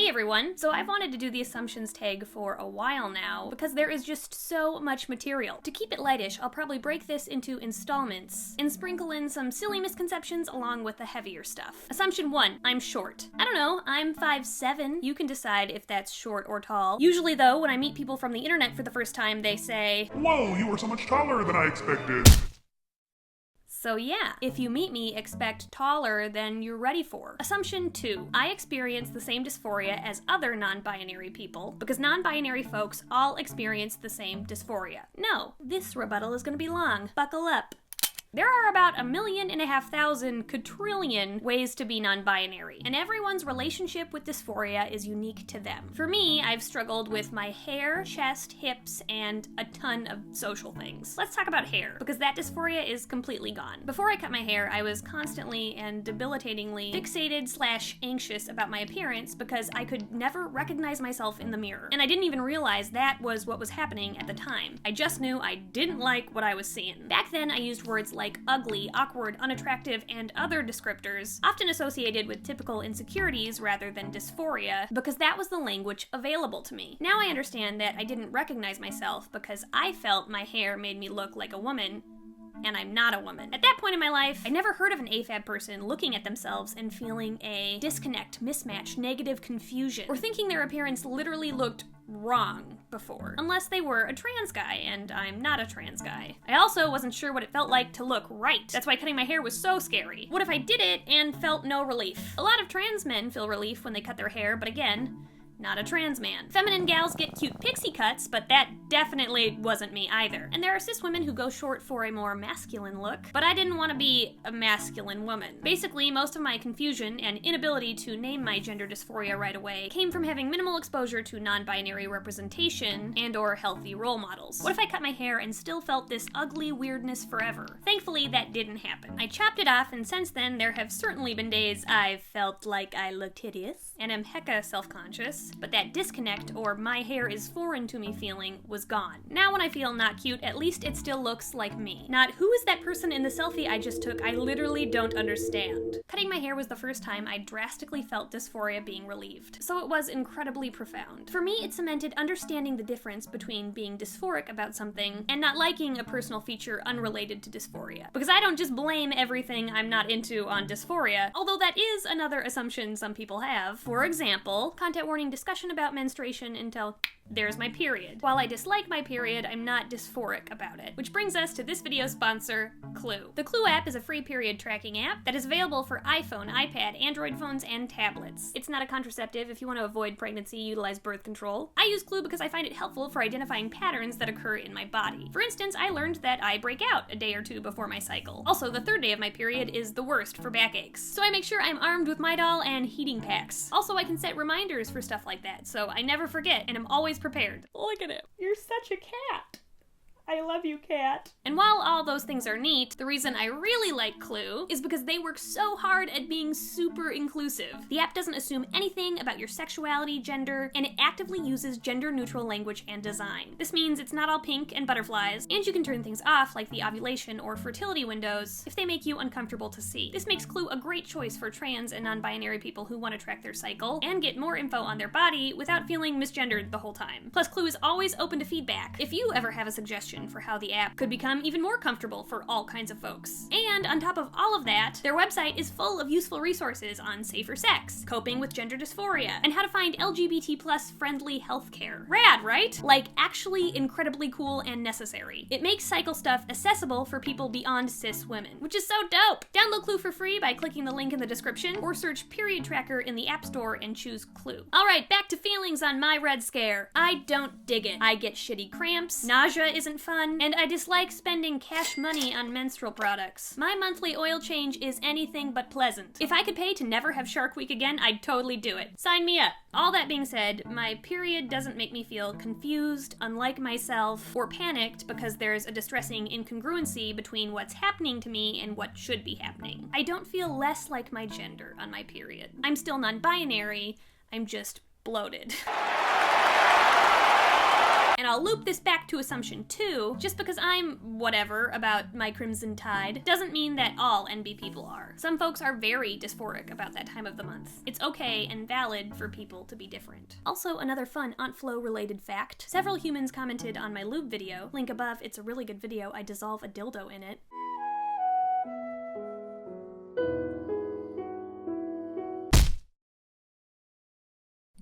Hey everyone! So I've wanted to do the assumptions tag for a while now because there is just so much material. To keep it lightish, I'll probably break this into installments and sprinkle in some silly misconceptions along with the heavier stuff. Assumption 1, I'm short. I don't know, I'm 5'7". You can decide if that's short or tall. Usually though, when I meet people from the internet for the first time, they say, "Whoa, you were so much taller than I expected." So yeah, if you meet me, expect taller than you're ready for. Assumption 2, I experience the same dysphoria as other non-binary people because non-binary folks all experience the same dysphoria. No, this rebuttal is gonna be long. Buckle up. There are about 1,500,000 quadrillion ways to be non-binary, and everyone's relationship with dysphoria is unique to them. For me, I've struggled with my hair, chest, hips, and a ton of social things. Let's talk about hair, because that dysphoria is completely gone. Before I cut my hair, I was constantly and debilitatingly fixated/anxious about my appearance because I could never recognize myself in the mirror. And I didn't even realize that was what was happening at the time. I just knew I didn't like what I was seeing. Back then, I used words like ugly, awkward, unattractive, and other descriptors, often associated with typical insecurities rather than dysphoria, because that was the language available to me. Now I understand that I didn't recognize myself because I felt my hair made me look like a woman, and I'm not a woman. At that point in my life, I never heard of an AFAB person looking at themselves and feeling a disconnect, mismatch, negative confusion, or thinking their appearance literally looked wrong before, unless they were a trans guy, and I'm not a trans guy. I also wasn't sure what it felt like to look right. That's why cutting my hair was so scary. What if I did it and felt no relief? A lot of trans men feel relief when they cut their hair, but again, not a trans man. Feminine gals get cute pixie cuts, but that definitely wasn't me either. And there are cis women who go short for a more masculine look, but I didn't want to be a masculine woman. Basically, most of my confusion and inability to name my gender dysphoria right away came from having minimal exposure to non-binary representation and/or healthy role models. What if I cut my hair and still felt this ugly weirdness forever? Thankfully, that didn't happen. I chopped it off, and since then, there have certainly been days I've felt like I looked hideous and am hecka self-conscious, but that disconnect, or my hair is foreign to me feeling, was gone. Now when I feel not cute, at least it still looks like me. Not, who is that person in the selfie I just took? I literally don't understand. Cutting my hair was the first time I drastically felt dysphoria being relieved, so it was incredibly profound. For me, it cemented understanding the difference between being dysphoric about something and not liking a personal feature unrelated to dysphoria. Because I don't just blame everything I'm not into on dysphoria, although that is another assumption some people have. For example, content warning discussion about menstruation until there's my period. While I dislike my period, I'm not dysphoric about it. Which brings us to this video's sponsor, Clue. The Clue app is a free period tracking app that is available for iPhone, iPad, Android phones, and tablets. It's not a contraceptive. If you want to avoid pregnancy, utilize birth control. I use Clue because I find it helpful for identifying patterns that occur in my body. For instance, I learned that I break out a day or two before my cycle. Also, the third day of my period is the worst for backaches. So I make sure I'm armed with my doll and heating packs. Also, I can set reminders for stuff like that, so I never forget, and I'm always prepared. Look at him. You're such a cat. I love you, cat. And while all those things are neat, the reason I really like Clue is because they work so hard at being super inclusive. The app doesn't assume anything about your sexuality, gender, and it actively uses gender-neutral language and design. This means it's not all pink and butterflies, and you can turn things off like the ovulation or fertility windows if they make you uncomfortable to see. This makes Clue a great choice for trans and non-binary people who want to track their cycle and get more info on their body without feeling misgendered the whole time. Plus, Clue is always open to feedback. If you ever have a suggestion for how the app could become even more comfortable for all kinds of folks. And on top of all of that, their website is full of useful resources on safer sex, coping with gender dysphoria, and how to find LGBT+ friendly healthcare. Rad, right? Like, actually incredibly cool and necessary. It makes cycle stuff accessible for people beyond cis women, which is so dope! Download Clue for free by clicking the link in the description, or search Period Tracker in the App Store and choose Clue. Alright, back to feelings on my Red Scare. I don't dig it. I get shitty cramps, nausea isn't fun, and I dislike spending cash money on menstrual products. My monthly oil change is anything but pleasant. If I could pay to never have Shark Week again, I'd totally do it. Sign me up. All that being said, my period doesn't make me feel confused, unlike myself, or panicked because there's a distressing incongruency between what's happening to me and what should be happening. I don't feel less like my gender on my period. I'm still non-binary, I'm just bloated. And I'll loop this back to assumption 2, just because I'm whatever about my crimson tide doesn't mean that all NB people are. Some folks are very dysphoric about that time of the month. It's okay and valid for people to be different. Also, another fun Aunt Flo related fact, several humans commented on my lube video, link above, it's a really good video, I dissolve a dildo in it,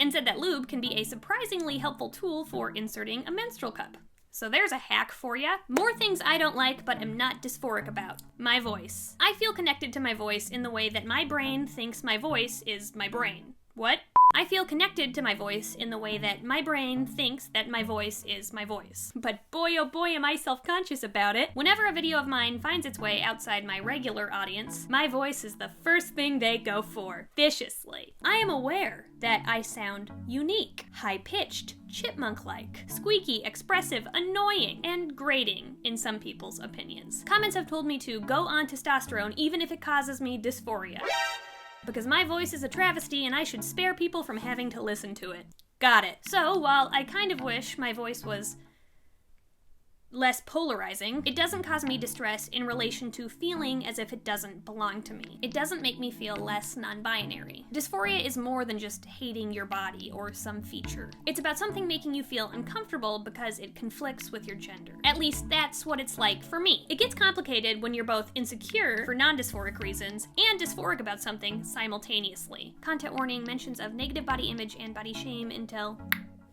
and said that lube can be a surprisingly helpful tool for inserting a menstrual cup. So there's a hack for ya. More things I don't like but am not dysphoric about. My voice. I feel connected to my voice in the way that my brain thinks my voice is my brain. What? I feel connected to my voice in the way that my brain thinks that my voice is my voice. But boy oh boy am I self-conscious about it. Whenever a video of mine finds its way outside my regular audience, my voice is the first thing they go for, viciously. I am aware that I sound unique, high-pitched, chipmunk-like, squeaky, expressive, annoying, and grating in some people's opinions. Comments have told me to go on testosterone even if it causes me dysphoria, because my voice is a travesty and I should spare people from having to listen to it. Got it. So, while I kind of wish my voice was less polarizing, it doesn't cause me distress in relation to feeling as if it doesn't belong to me. It doesn't make me feel less non-binary. Dysphoria is more than just hating your body or some feature. It's about something making you feel uncomfortable because it conflicts with your gender. At least that's what it's like for me. It gets complicated when you're both insecure for non-dysphoric reasons and dysphoric about something simultaneously. Content warning, mentions of negative body image and body shame until...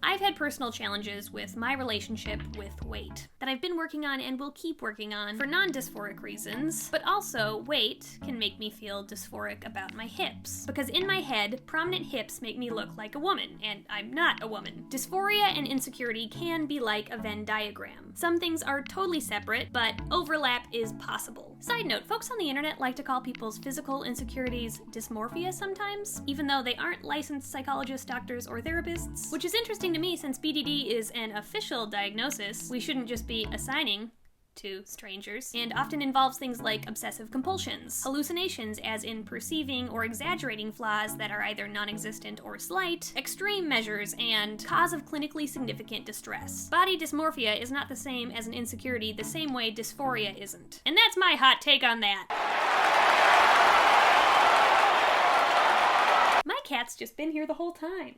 I've had personal challenges with my relationship with weight that I've been working on and will keep working on for non-dysphoric reasons, but also weight can make me feel dysphoric about my hips, because in my head, prominent hips make me look like a woman, and I'm not a woman. Dysphoria and insecurity can be like a Venn diagram. Some things are totally separate, but overlap is possible. Side note, folks on the internet like to call people's physical insecurities dysmorphia sometimes, even though they aren't licensed psychologists, doctors, or therapists, which is interesting to me since BDD is an official diagnosis we shouldn't just be assigning to strangers, and often involves things like obsessive compulsions, hallucinations as in perceiving or exaggerating flaws that are either non-existent or slight, extreme measures, and cause of clinically significant distress. Body dysmorphia is not the same as an insecurity the same way dysphoria isn't. And that's my hot take on that. My cat's just been here the whole time.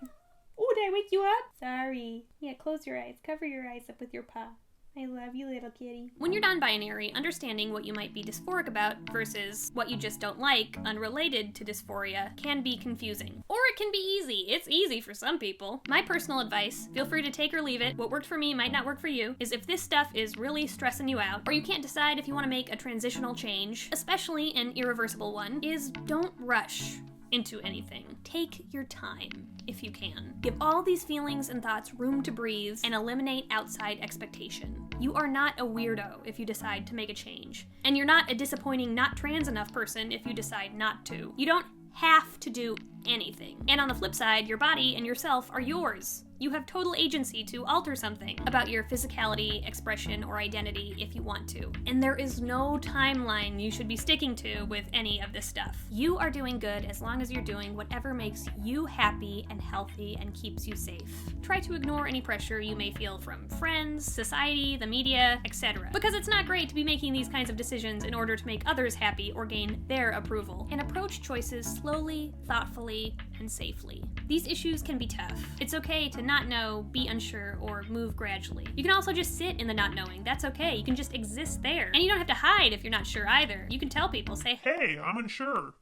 Oh, did I wake you up? Sorry. Yeah, close your eyes. Cover your eyes up with your paw. I love you, little kitty. When you're non-binary, understanding what you might be dysphoric about versus what you just don't like, unrelated to dysphoria, can be confusing. Or it can be easy. It's easy for some people. My personal advice, feel free to take or leave it, what worked for me might not work for you, is if this stuff is really stressing you out, or you can't decide if you want to make a transitional change, especially an irreversible one, is don't rush into anything. Take your time, if you can. Give all these feelings and thoughts room to breathe and eliminate outside expectation. You are not a weirdo if you decide to make a change. And you're not a disappointing not trans enough person if you decide not to. You don't have to do anything. And on the flip side, your body and yourself are yours. You have total agency to alter something about your physicality, expression, or identity if you want to. And there is no timeline you should be sticking to with any of this stuff. You are doing good as long as you're doing whatever makes you happy and healthy and keeps you safe. Try to ignore any pressure you may feel from friends, society, the media, etc. Because it's not great to be making these kinds of decisions in order to make others happy or gain their approval. And approach choices slowly, thoughtfully, and safely. These issues can be tough. It's okay to not know, be unsure, or move gradually. You can also just sit in the not knowing. That's okay. You can just exist there. And you don't have to hide if you're not sure either. You can tell people, say, Hey, I'm unsure.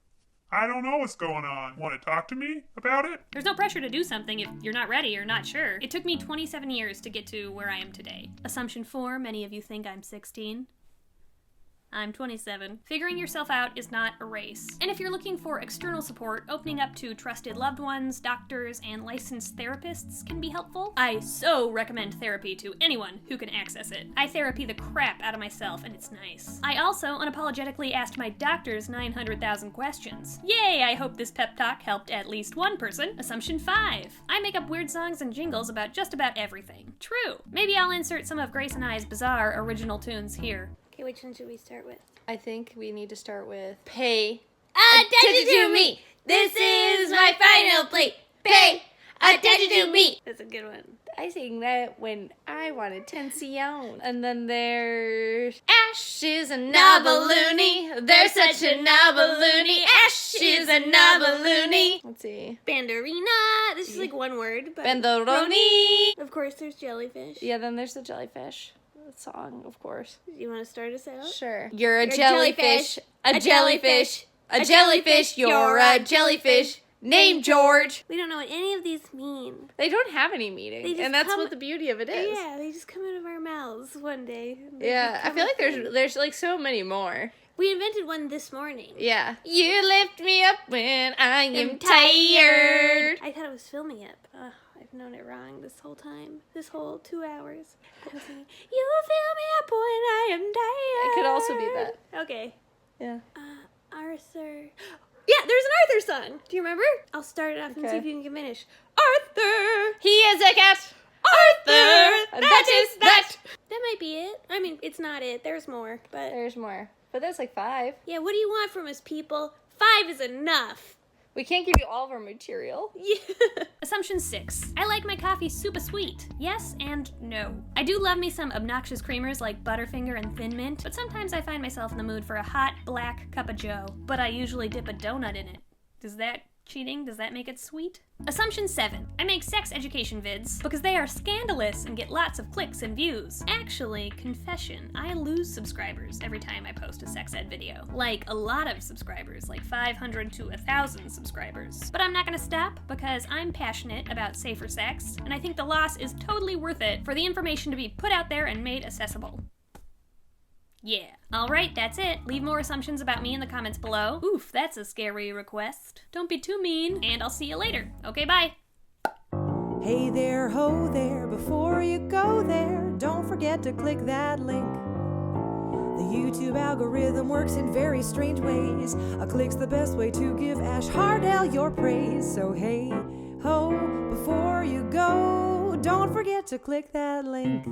I don't know what's going on. Want to talk to me about it? There's no pressure to do something if you're not ready or not sure. It took me 27 years to get to where I am today. Assumption 4, many of you think I'm 16. I'm 27. Figuring yourself out is not a race. And if you're looking for external support, opening up to trusted loved ones, doctors, and licensed therapists can be helpful. I so recommend therapy to anyone who can access it. I therapy the crap out of myself, and it's nice. I also unapologetically asked my doctors 900,000 questions. Yay, I hope this pep talk helped at least one person. Assumption 5. I make up weird songs and jingles about just about everything. True. Maybe I'll insert some of Grace and I's bizarre original tunes here. Okay, which one should we start with? I think we need to start with pay attention to me. This is my final plate. Pay Attention to me! That's a good one. I sing that when I want attention. And then there's Ash is a nobaloony. They're such a nobaloony. Ash is a nobaloony. Let's see. Bandarina. This is like one word, but Bendaroni. of course there's jellyfish. Yeah, then there's the jellyfish song, of course. You want to start us out? Sure. You're a jellyfish. A jellyfish. A jellyfish. You're a jellyfish. Named George. We don't know what any of these mean. They don't have any meaning, and that's what the beauty of it is. Yeah, they just come out of our mouths one day. Yeah, I feel like there's like so many more. We invented one this morning. Yeah. You lift me up when I am tired. I thought it was fill me up. I've known it wrong this whole time. This whole 2 hours. I was singing, you fill me up when I am tired. It could also be that. Okay. Yeah. Arthur. Yeah, there's an Arthur song. Do you remember? I'll start it off and see if you can finish. Arthur! He is a cat. Arthur! That is that! That might be it. I mean, it's not it. There's more, but... There's more. But that's like 5. Yeah, what do you want from us, people? 5 is enough. We can't give you all of our material. Yeah. Assumption 6. I like my coffee super sweet. Yes and no. I do love me some obnoxious creamers like Butterfinger and Thin Mint, but sometimes I find myself in the mood for a hot, black cup of joe. But I usually dip a donut in it. Is that cheating? Does that make it sweet? Assumption 7. I make sex education vids because they are scandalous and get lots of clicks and views. Actually, confession, I lose subscribers every time I post a sex ed video. Like a lot of subscribers, like 500 to 1,000 subscribers. But I'm not gonna stop because I'm passionate about safer sex, and I think the loss is totally worth it for the information to be put out there and made accessible. Yeah. Alright, that's it. Leave more assumptions about me in the comments below. Oof, that's a scary request. Don't be too mean, and I'll see you later. Okay, bye. Hey there, ho there, before you go there, don't forget to click that link. The YouTube algorithm works in very strange ways. A click's the best way to give Ash Hardell your praise. So hey, ho, before you go, don't forget to click that link.